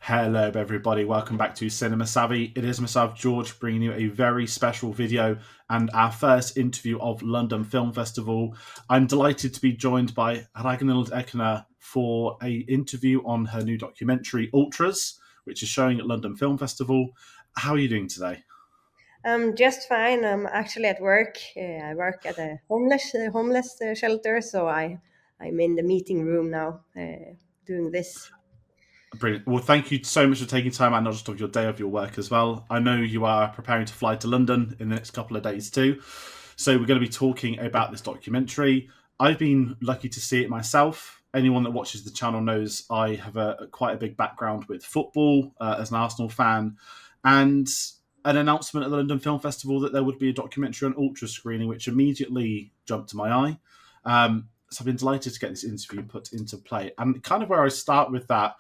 Hello, everybody. Welcome back to Cinema Savvy. It is myself, George, bringing you a very special video and our first interview of London Film Festival. I'm delighted to be joined by Ragnhild Ekner for an interview on her new documentary, ULTRAS, which is showing at London Film Festival. How are you doing today? I'm just fine. I'm actually at work. I work at a homeless shelter, so I'm in the meeting room now, doing this. Brilliant. Well, thank you so much for taking time out, not just of your day of your work as well. I know you are preparing to fly to London in the next couple of days too. So we're going to be talking about this documentary. I've been lucky to see it myself. Anyone that watches the channel knows I have quite a big background with football as an Arsenal fan, and an announcement at the London Film Festival that there would be a documentary on Ultra screening, which immediately jumped to my eye. So I've been delighted to get this interview put into play. And kind of where I start with that,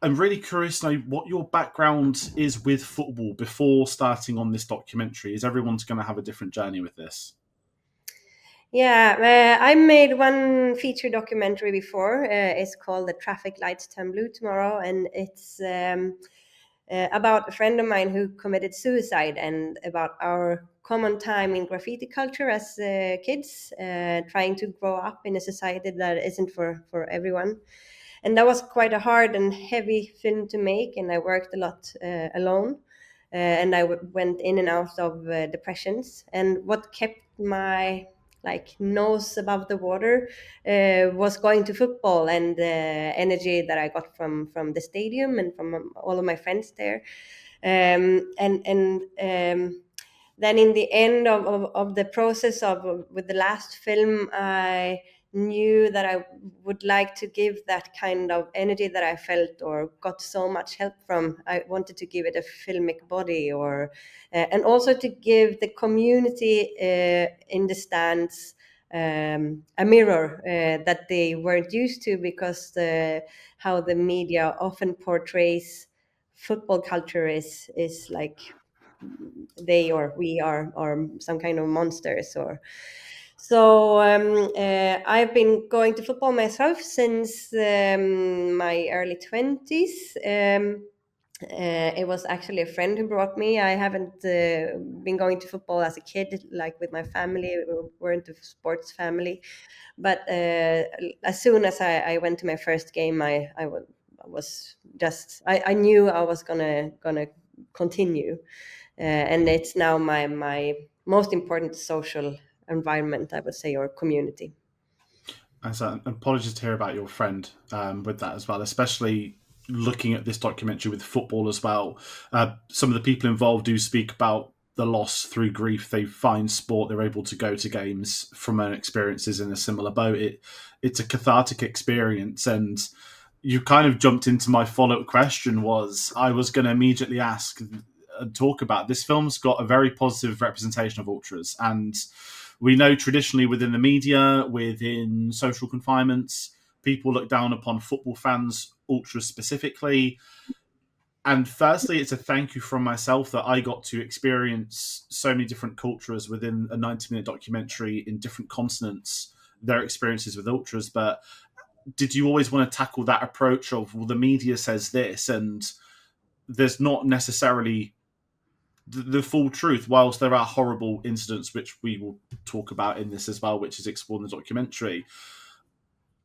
I'm really curious to know what your background is with football before starting on this documentary. Is everyone's going to have a different journey with this? Yeah, I made one feature documentary before. It's called "The Traffic Lights Turn Blue Tomorrow," and it's about a friend of mine who committed suicide and about our common time in graffiti culture as kids, trying to grow up in a society that isn't for everyone. And that was quite a hard and heavy film to make, and I worked a lot alone. And went in and out of depressions. And what kept my nose above the water was going to football and the energy that I got from the stadium and from all of my friends there. And then in the end of the process of with the last film, I knew that I would like to give that kind of energy that I felt or got so much help from. I wanted to give it a filmic body, or and also to give the community in the stands a mirror that they weren't used to, because how the media often portrays football culture is like they or we are some kind of monsters. Or so I've been going to football myself since my early 20s. It was actually a friend who brought me. I haven't been going to football as a kid, like with my family. We weren't a sports family. But as soon as I went to my first game, I was just I knew I was gonna continue, and it's now my most important social environment, I would say, or community. And so, apologies to hear about your friend with that as well, especially looking at this documentary with football as well. Some of the people involved do speak about the loss through grief. They find sport, they're able to go to games from own experiences in a similar boat. It's a cathartic experience. And you kind of jumped into my follow-up question. Was I was going to immediately ask and talk about this film's got a very positive representation of ultras, and we know traditionally within the media, within social confinements, people look down upon football fans, ultras specifically. And firstly, it's a thank you from myself that I got to experience so many different cultures within a 90-minute documentary in different continents, their experiences with ultras. But did you always want to tackle that approach of, well, the media says this, and there's not necessarily the full truth, whilst there are horrible incidents, which we will talk about in this as well, which is explored in the documentary.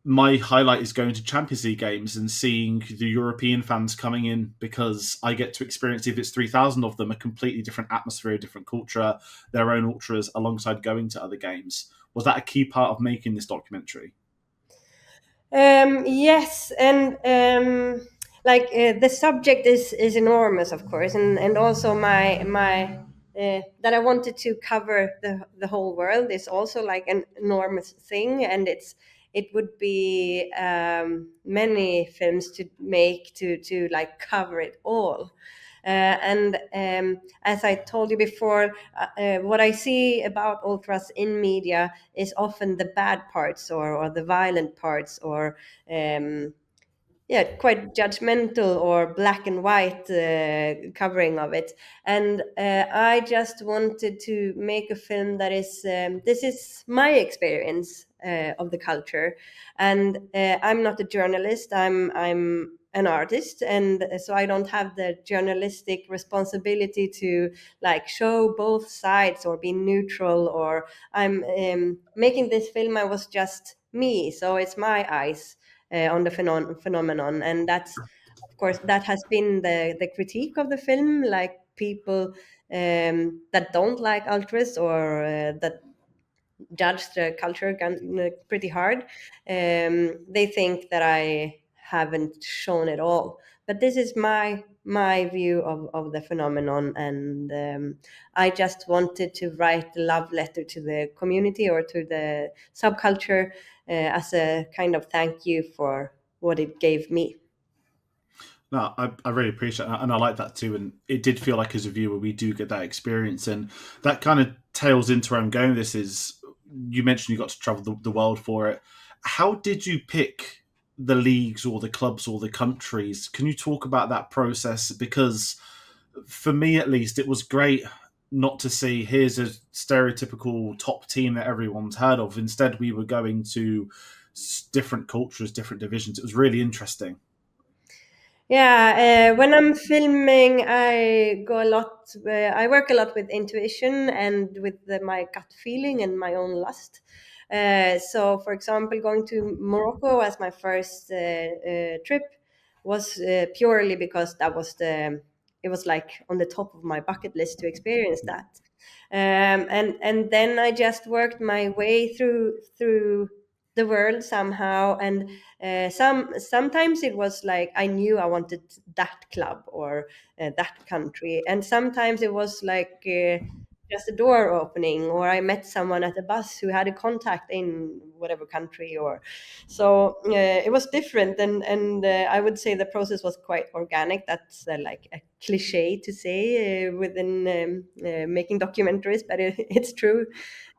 My highlight is going to Champions League games and seeing the European fans coming in, because I get to experience, if it's 3,000 of them, a completely different atmosphere, a different culture, their own ultras, alongside going to other games. Was that a key part of making this documentary? Yes, and the subject is enormous, of course, and also my that I wanted to cover the whole world is also like an enormous thing, and it would be many films to make to like cover it all. And as I told you before, what I see about ultras in media is often the bad parts, or the violent parts, or yeah, quite judgmental or black and white covering of it. And I just wanted to make a film that is this is my experience of the culture. And I'm not a journalist. I'm an artist, and so I don't have the journalistic responsibility to like show both sides or be neutral. Or I'm making this film. I was just me, so it's my eyes on the phenomenon, and that's of course that has been the critique of the film. Like people that don't like ultras or that judge the culture pretty hard. They think that I haven't shown it all, but this is my view of the phenomenon, and I just wanted to write a love letter to the community or to the subculture as a kind of thank you for what it gave me. No, I really appreciate that, and I like that too. And it did feel like as a viewer, we do get that experience, and that kind of tails into where I'm going. With this is you mentioned you got to travel the world for it. How did you pick the leagues or the clubs or the countries? Can you talk about that process? Because for me, at least, it was great not to see here's a stereotypical top team that everyone's heard of. Instead, we were going to different cultures, different divisions. It was really interesting. Yeah, when I'm filming, I go a lot. I work a lot with intuition and with my gut feeling and my own lust. So, for example, going to Morocco as my first trip was purely because that was the. It was like on the top of my bucket list to experience that, and then I just worked my way through the world somehow. And sometimes it was like I knew I wanted that club or that country, and sometimes it was like just a door opening, or I met someone at a bus who had a contact in whatever country. Or so it was different, and I would say the process was quite organic. That's like a cliche to say within making documentaries, but it's true.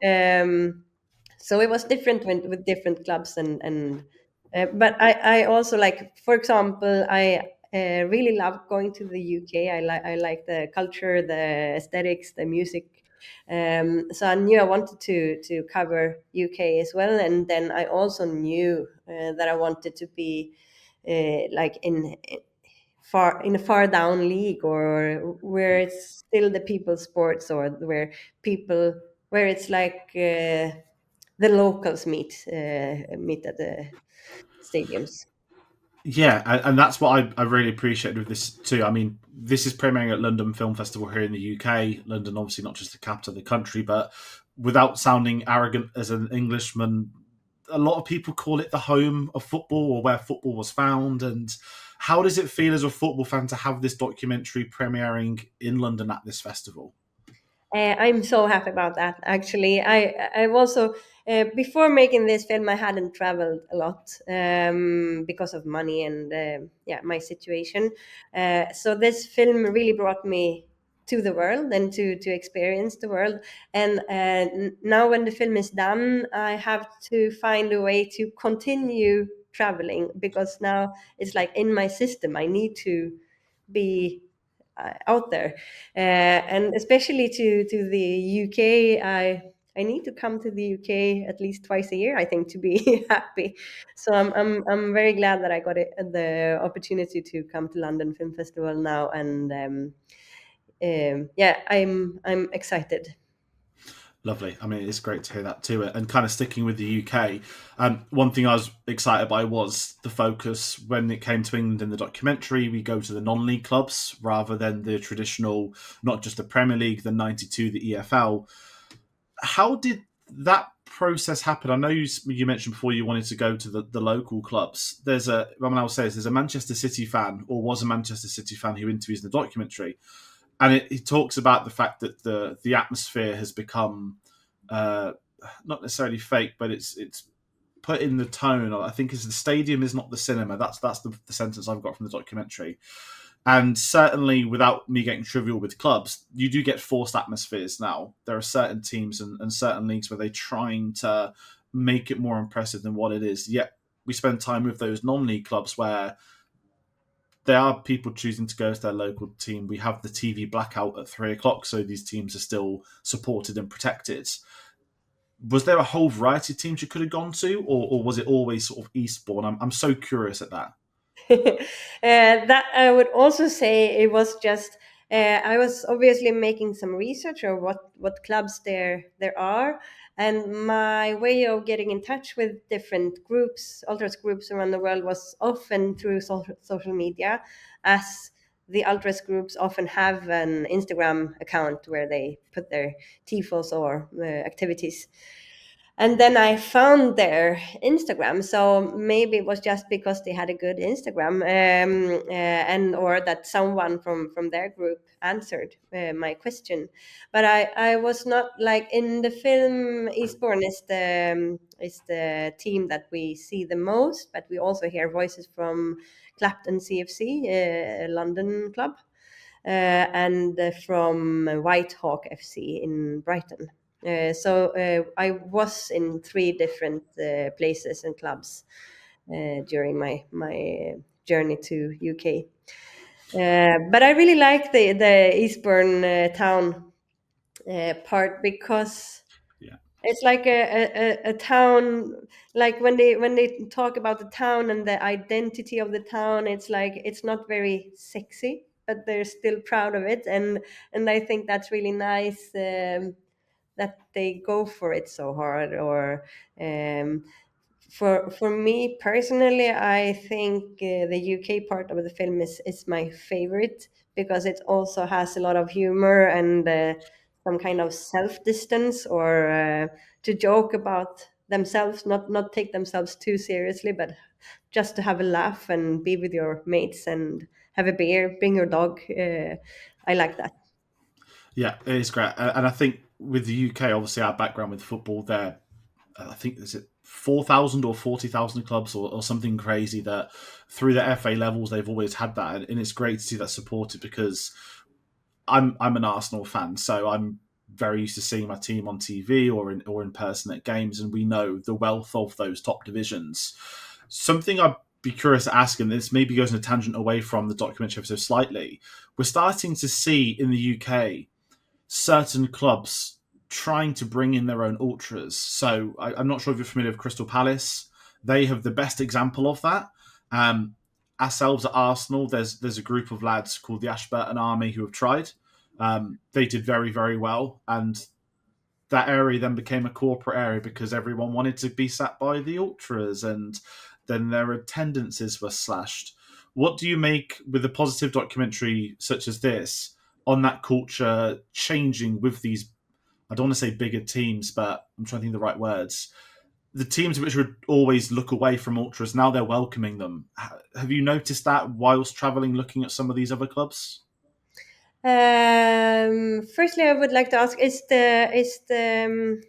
So it was different with different clubs, and but I also like, for example, I really love going to the UK. I like the culture, the aesthetics, the music. So I knew I wanted to cover UK as well, and then I also knew that I wanted to be like in a far down league, or where it's still the people sports, or where it's like the locals meet at the stadiums. Yeah, and that's what I really appreciated with this too. I mean, this is premiering at London Film Festival here in the UK. London, obviously, not just the capital of the country, but without sounding arrogant as an Englishman, a lot of people call it the home of football or where football was found. And how does it feel as a football fan to have this documentary premiering in London at this festival? I'm so happy about that. Actually, I've also before making this film, I hadn't traveled a lot because of money and yeah, my situation. So this film really brought me to the world and to experience the world. And now, when the film is done, I have to find a way to continue traveling, because now it's like in my system. I need to be out there, and especially to the UK. I need to come to the UK at least twice a year, I think, to be happy. So I'm very glad that I got the opportunity to come to London Film Festival now, and yeah, I'm excited. Lovely. I mean, it's great to hear that too. And kind of sticking with the UK, one thing I was excited by was the focus when it came to England in the documentary. We go to the non-league clubs rather than the traditional, not just the Premier League, the 92, the EFL. How did that process happen? I know you mentioned before you wanted to go to the local clubs. I mean, I'll say this, there's a Manchester City fan, or was a Manchester City fan, who interviews in the documentary, and it talks about the fact that the atmosphere has become uh, not necessarily fake, but it's put in the tone. I think is the stadium is not the cinema. That's the sentence I've got from the documentary. And certainly, without me getting trivial with clubs, you do get forced atmospheres now. There are certain teams and certain leagues where they're trying to make it more impressive than what it is. Yet we spend time with those non-league clubs where there are people choosing to go to their local team. We have the TV blackout at 3 o'clock, so these teams are still supported and protected. Was there a whole variety of teams you could have gone to, or was it always sort of Eastbourne? I'm so curious at that. That I would also say it was just I was obviously making some research or what clubs there are, and my way of getting in touch with different groups, ultras groups around the world, was often through social media, as the ultras groups often have an Instagram account where they put their tifos or activities. And then I found their Instagram. So maybe it was just because they had a good Instagram, and or that someone from their group answered my question. But I was not like in the film. Eastbourne is the team that we see the most, but we also hear voices from Clapton CFC, a London club, and from Whitehawk FC in Brighton. So I was in three different places and clubs during my journey to UK. But I really like the Eastbourne town part, because Yeah. it's like a town, like when they talk about the town and the identity of the town, it's like it's not very sexy, but they're still proud of it, and I think that's really nice, that they go for it so hard. Or um, for me personally, I think the UK part of the film is my favorite, because it also has a lot of humor and some kind of self distance, or to joke about themselves, not take themselves too seriously, but just to have a laugh and be with your mates and have a beer, bring your dog. I like that. Yeah, it is great. And I think with the UK, obviously our background with football there, I think is it 4,000 or 40,000 clubs or something crazy that through the FA levels they've always had that, and it's great to see that supported because I'm an Arsenal fan, so I'm very used to seeing my team on TV or in person at games, and we know the wealth of those top divisions. Something I'd be curious to ask, and this maybe goes in a tangent away from the documentary episode slightly. We're starting to see in the UK certain clubs trying to bring in their own ultras. So I'm not sure if you're familiar with Crystal Palace. They have the best example of that. Um, Ourselves at Arsenal, there's a group of lads called the Ashburton Army who have tried. They did very very well, and that area then became a corporate area because everyone wanted to be sat by the ultras, and then their attendances were slashed. What do you make with a positive documentary such as this on that culture changing with these? I don't want to say bigger teams, but I'm trying to think of the right words. The teams which would always look away from ultras, now they're welcoming them. Have you noticed that whilst traveling, looking at some of these other clubs? Firstly, I would like to ask: is the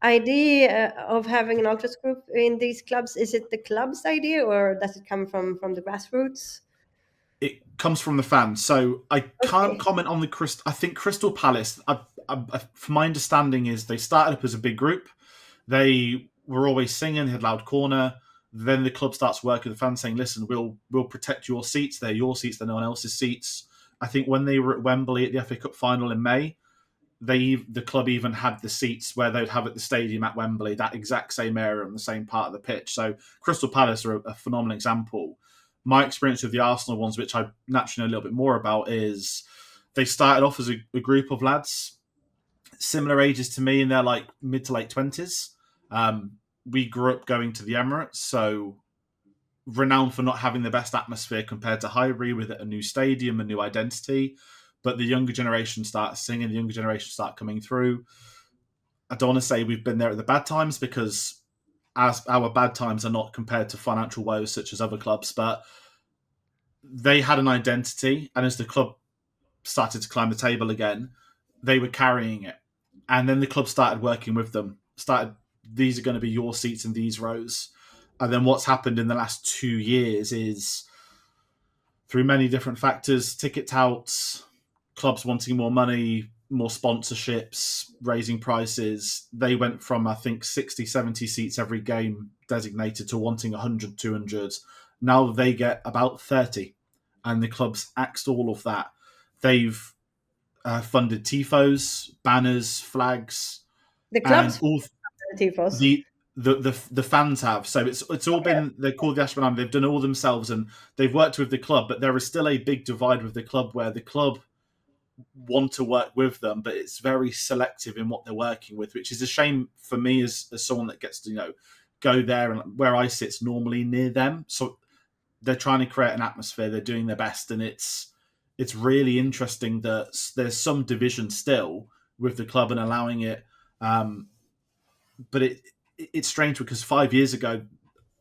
idea of having an ultras group in these clubs, is it the club's idea, or does it come from the grassroots? It comes from the fans. So I can't Okay. comment on the Crystal. I think Crystal Palace. From my understanding, is they started up as a big group. They were always singing. They had loud corner. Then the club starts working with the fans, saying, "Listen, we'll protect your seats. They're your seats. They're no one else's seats." I think when they were at Wembley at the FA Cup final in May, the club even had the seats where they'd have at the stadium at Wembley, that exact same area on the same part of the pitch. So Crystal Palace are a phenomenal example. My experience with the Arsenal ones, which I naturally know a little bit more about, is they started off as a group of lads similar ages to me in their like mid to late 20s. We grew up going to the Emirates, so renowned for not having the best atmosphere compared to Highbury with a new stadium, a new identity. But the younger generation start singing, the younger generation start coming through. I don't want to say we've been there at the bad times because as our bad times are not compared to financial woes such as other clubs, but they had an identity, and as the club started to climb the table again, they were carrying it. And then the club started working with them, started, these are going to be your seats in these rows. And then what's happened in the last 2 years is through many different factors, ticket touts, clubs wanting more money, more sponsorships, raising prices. They went from, I think, 60, 70 seats every game designated to wanting 100, 200. Now they get about 30. And the clubs axed all of that. They've funded tifos, banners, flags, The and clubs all tifos. the the fans have. So it's all Okay. been, they're called the Ashman Army. They've done it all themselves, and they've worked with the club. But there is still a big divide with the club, where the club want to work with them, but it's very selective in what they're working with, which is a shame for me as someone that gets to go there, and where I sit's normally near them. So they're trying to create an atmosphere. They're doing their best, and it's really interesting that there's some division still with the club and allowing it. Um, but it's strange because 5 years ago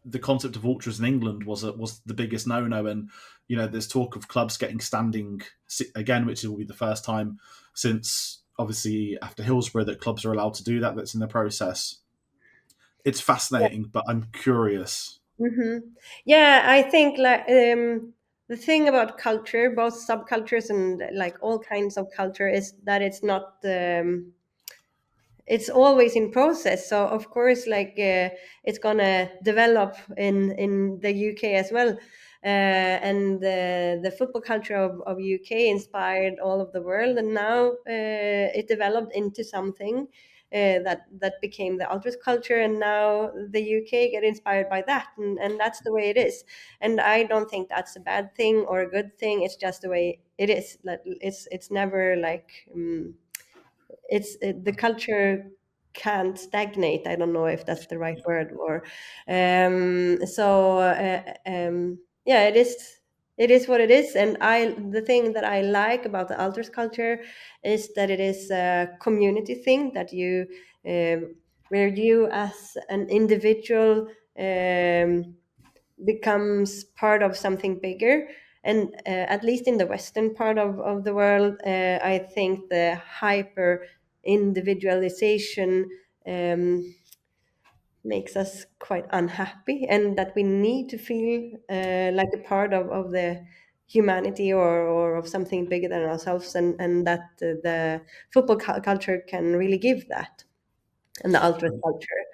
the concept of ultras in England was the biggest no no, and there's talk of clubs getting standing again, which will be the first time since obviously after Hillsborough that clubs are allowed to do that. That's in the process. It's fascinating, but I'm curious. Hmm. Yeah, I think like the thing about culture, both subcultures and like all kinds of culture, is that it's not. It's always in process, so of course like it's gonna develop in the UK as well, and the football culture of UK inspired all of the world, and now it developed into something that became the ultras culture, and now the UK get inspired by that, and that's the way it is. And I don't think that's a bad thing or a good thing. It's just the way it is. Like it's never like the culture can't stagnate. I don't know if that's the right word, or yeah, it is what it is. And the thing that I like about the alters culture is that it is a community thing, that you where you as an individual becomes part of something bigger. And at least in the western part of the world, I think the hyper individualization um, makes us quite unhappy, and that we need to feel like a part of the humanity, or of something bigger than ourselves, and that the football culture can really give that, and the ultra culture.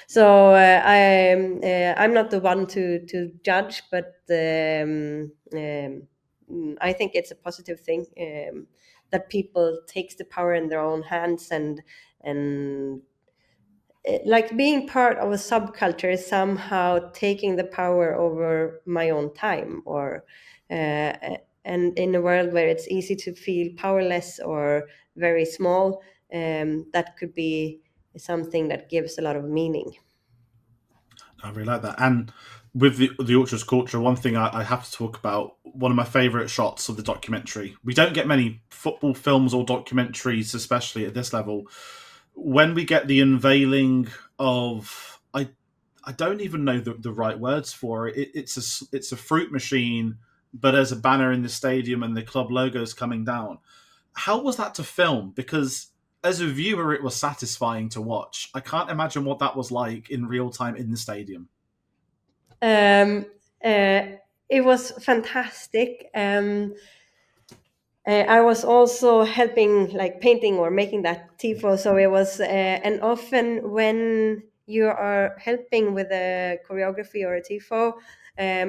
So I'm not the one to judge, but I think it's a positive thing, that people takes the power in their own hands, and like being part of a subculture is somehow taking the power over my own time, or and in a world where it's easy to feel powerless or very small, that could be something that gives a lot of meaning. I really like that. And with the ultras culture, one thing I have to talk about, one of my favourite shots of the documentary. We don't get many football films or documentaries, especially at this level. When we get the unveiling of, I don't even know the right words for it. It's a fruit machine, but there's a banner in the stadium and the club logos coming down. How was that to film? Because as a viewer, it was satisfying to watch. I can't imagine what that was like in real time in the stadium. Um, uh, it was fantastic. I was also helping, like painting or making that tifo. So it was, and often when you are helping with a choreography or a tifo,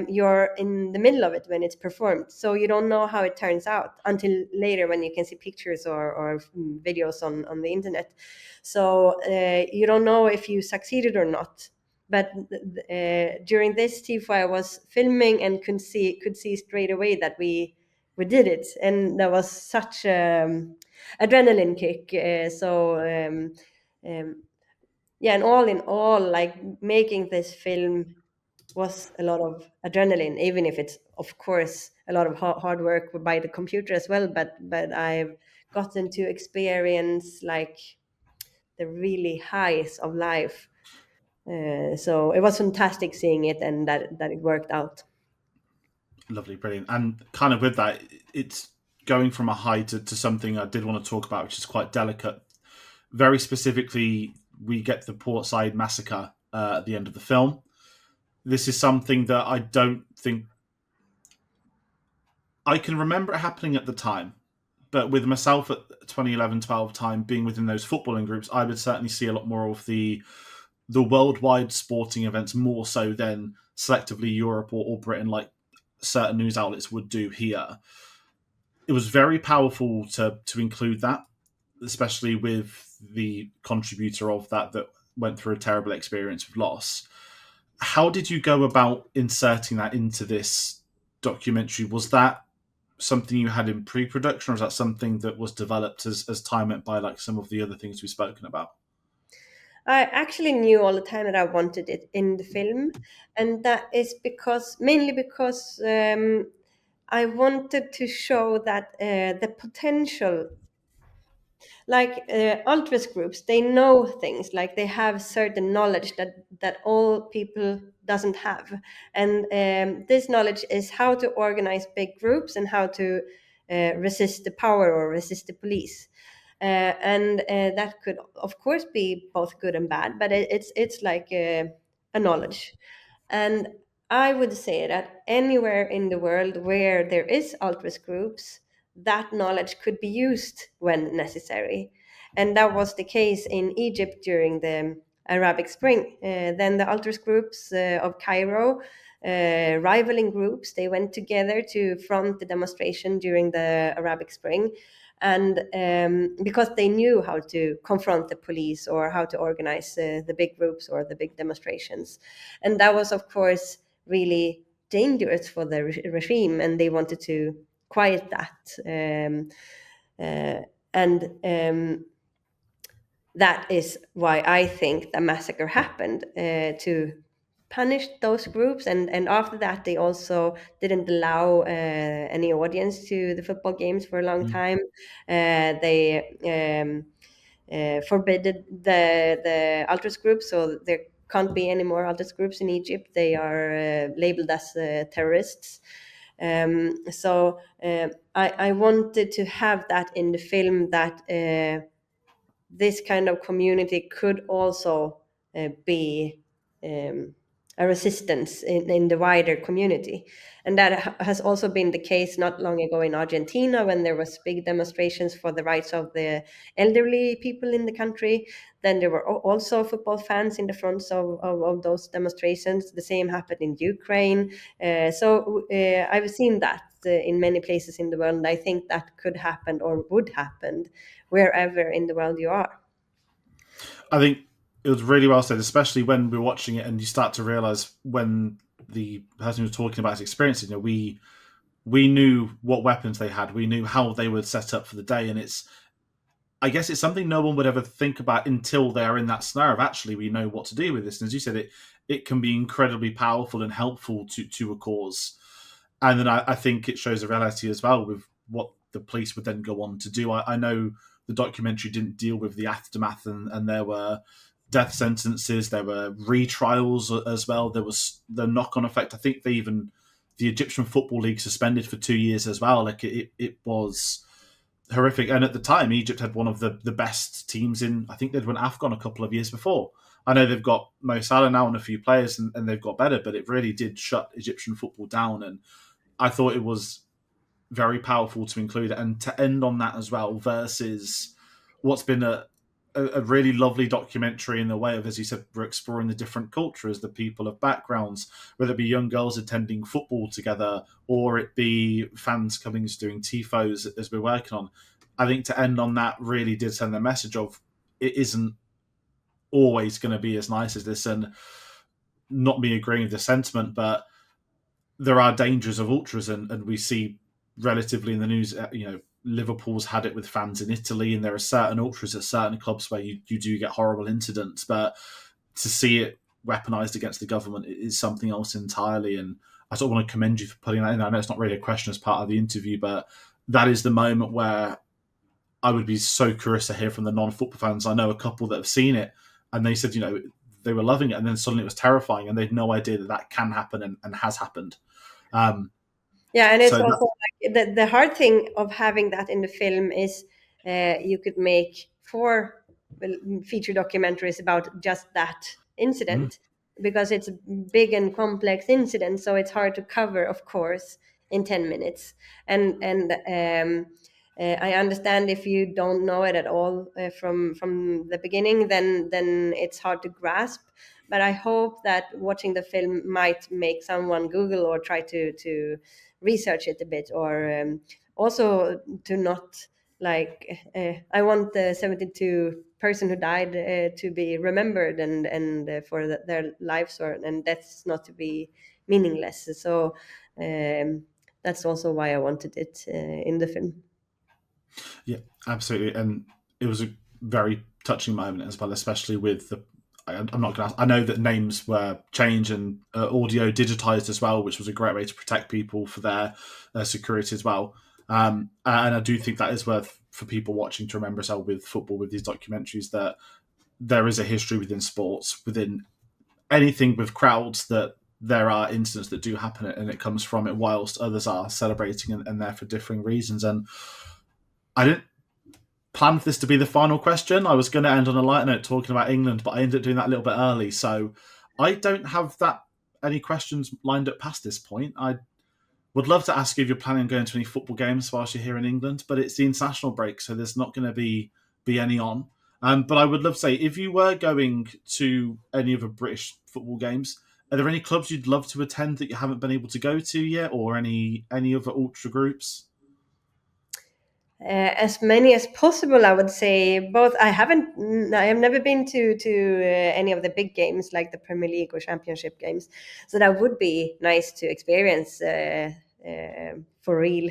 you're in the middle of it when it's performed. So you don't know how it turns out until later when you can see pictures or videos on the internet. So you don't know if you succeeded or not. But during this tifo, I was filming and could see straight away that we did it, and that was such adrenaline kick. Yeah, and all in all, like making this film was a lot of adrenaline, even if it's of course a lot of hard work by the computer as well. But I've gotten to experience like the really highs of life. So it was fantastic seeing it, and that it worked out. Lovely, brilliant. And kind of with that, it's going from a high to something I did want to talk about, which is quite delicate. Very specifically, we get the Portside massacre at the end of the film. This is something that I don't think I can remember it happening at the time. But with myself at 2011-12 time being within those footballing groups, I would certainly see a lot more of the worldwide sporting events more so than selectively Europe or Britain, like certain news outlets would do here. It was very powerful to include that, especially with the contributor of that went through a terrible experience with loss. How did you go about inserting that into this documentary? Was that something you had in pre-production, or was that something that was developed as time went by, like some of the other things we've spoken about? I actually knew all the time that I wanted it in the film, and that is because mainly because I wanted to show that the potential, like ultras groups, they know things, like they have certain knowledge that all people doesn't have, and this knowledge is how to organize big groups and how to resist the power or resist the police. And that could of course be both good and bad, but it's like a knowledge. And I would say that anywhere in the world where there is altruist groups, that knowledge could be used when necessary. And that was the case in Egypt during the Arabic Spring. Then the altruist groups of Cairo, rivaling groups, they went together to front the demonstration during the Arabic Spring. And because they knew how to confront the police or how to organize the big groups or the big demonstrations. And that was, of course, really dangerous for the regime, and they wanted to quiet that. And that is why I think the massacre happened, to punish those groups. And after that, they also didn't allow any audience to the football games for a long Mm. time. They forbidden the ultras groups, so there can't be any more ultras groups in Egypt. They are labeled as terrorists. I wanted to have that in the film, that this kind of community could also be a resistance in the wider community. And that has also been the case not long ago in Argentina, when there was big demonstrations for the rights of the elderly people in the country. Then there were also football fans in the fronts of those demonstrations. The same happened in Ukraine. I've seen that in many places in the world, and I think that could happen or would happen wherever in the world you are. I think it was really well said, especially when we're watching it and you start to realize when the person who was talking about his experiences, we knew what weapons they had, we knew how they would set up for the day, and I guess it's something no one would ever think about until they're in that snare of actually we know what to do with this. And as you said, it can be incredibly powerful and helpful to a cause. And then I think it shows a reality as well with what the police would then go on to do. I know the documentary didn't deal with the aftermath, and there were death sentences, there were retrials as well. There was the knock-on effect. I think the Egyptian Football League suspended for 2 years as well. Like it was horrific. And at the time, Egypt had one of the best teams in. I think they'd won AFCON a couple of years before. I know they've got Mo Salah now and a few players, and they've got better, but it really did shut Egyptian football down. And I thought it was very powerful to include it and to end on that as well, versus what's been a really lovely documentary in the way of, as you said, we're exploring the different cultures, the people of backgrounds, whether it be young girls attending football together or it be fans coming to doing tifos as we're working on. I think to end on that really did send the message of it isn't always going to be as nice as this, and not me agreeing with the sentiment, but there are dangers of ultras, and we see relatively in the news, Liverpool's had it with fans in Italy, and there are certain ultras at certain clubs where you do get horrible incidents, but to see it weaponized against the government is something else entirely. And I sort of want to commend you for putting that in. I know it's not really a question as part of the interview, but that is the moment where I would be so curious to hear from the non-football fans. I know a couple that have seen it, and they said, they were loving it, and then suddenly it was terrifying, and they had no idea that can happen and has happened. Um, Yeah, and it's so also that, like the hard thing of having that in the film is you could make four feature documentaries about just that mm, incident, because it's a big and complex incident, so it's hard to cover, of course, in 10 minutes. And I understand if you don't know it at all from the beginning, then it's hard to grasp. But I hope that watching the film might make someone Google or try to research it a bit, or also to not like I want the 72 person who died to be remembered, and for their lives or and deaths not to be meaningless. So that's also why I wanted it in the film. Yeah, absolutely. And it was a very touching moment as well, especially with the. I'm not going to. I know that names were changed and audio digitized as well, which was a great way to protect people for their security as well. And I do think that is worth for people watching to remember as well with football, with these documentaries, that there is a history within sports, within anything with crowds, that there are incidents that do happen and it comes from it, whilst others are celebrating and there for differing reasons. And I didn't plan for this to be the final question. I was going to end on a light note talking about England, but I ended up doing that a little bit early. So I don't have that any questions lined up past this point. I would love to ask you if you're planning on going to any football games whilst you're here in England, but it's the international break, so there's not going to be any on. But I would love to say, if you were going to any of the British football games, are there any clubs you'd love to attend that you haven't been able to go to yet, or any other ultra groups? As many as possible, I would say. Both. I have never been to any of the big games like the Premier League or Championship games, so that would be nice to experience for real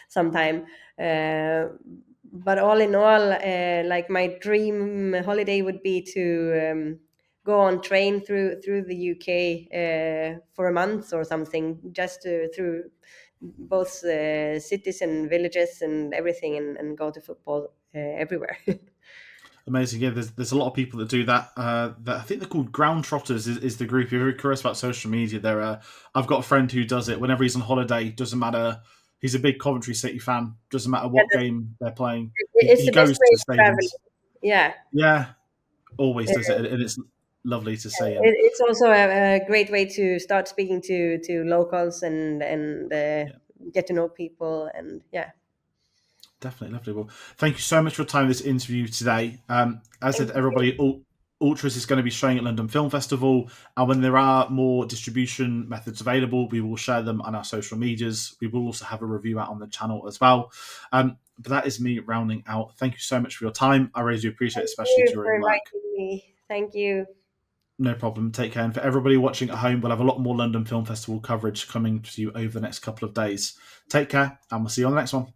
sometime. But all in all, like my dream holiday would be to go on train through the UK for a month or something, just through both cities and villages and everything, and go to football everywhere. Amazing. Yeah, there's a lot of people that do that. That I think they're called ground trotters. Is the group? If you're curious about social media, there. I've got a friend who does it whenever he's on holiday. Doesn't matter. He's a big Coventry City fan. Doesn't matter Yeah, what game they're playing. it's He the best goes to way the of traveling. stadiums. Yeah. Yeah, always does it, and it's lovely to see. And It's also a great way to start speaking to locals and yeah, get to know people, and yeah. definitely lovely. Well, thank you so much for your time in this interview today. As I Thank said, you. everybody, Ultras is going to be showing at London Film Festival, and when there are more distribution methods available, we will share them on our social medias. We will also have a review out on the channel as well. But that is me rounding out. Thank you so much for your time. I really do appreciate it, Thank especially you for during work. inviting me. Thank you. No problem. Take care. And for everybody watching at home, we'll have a lot more London Film Festival coverage coming to you over the next couple of days. Take care, and we'll see you on the next one.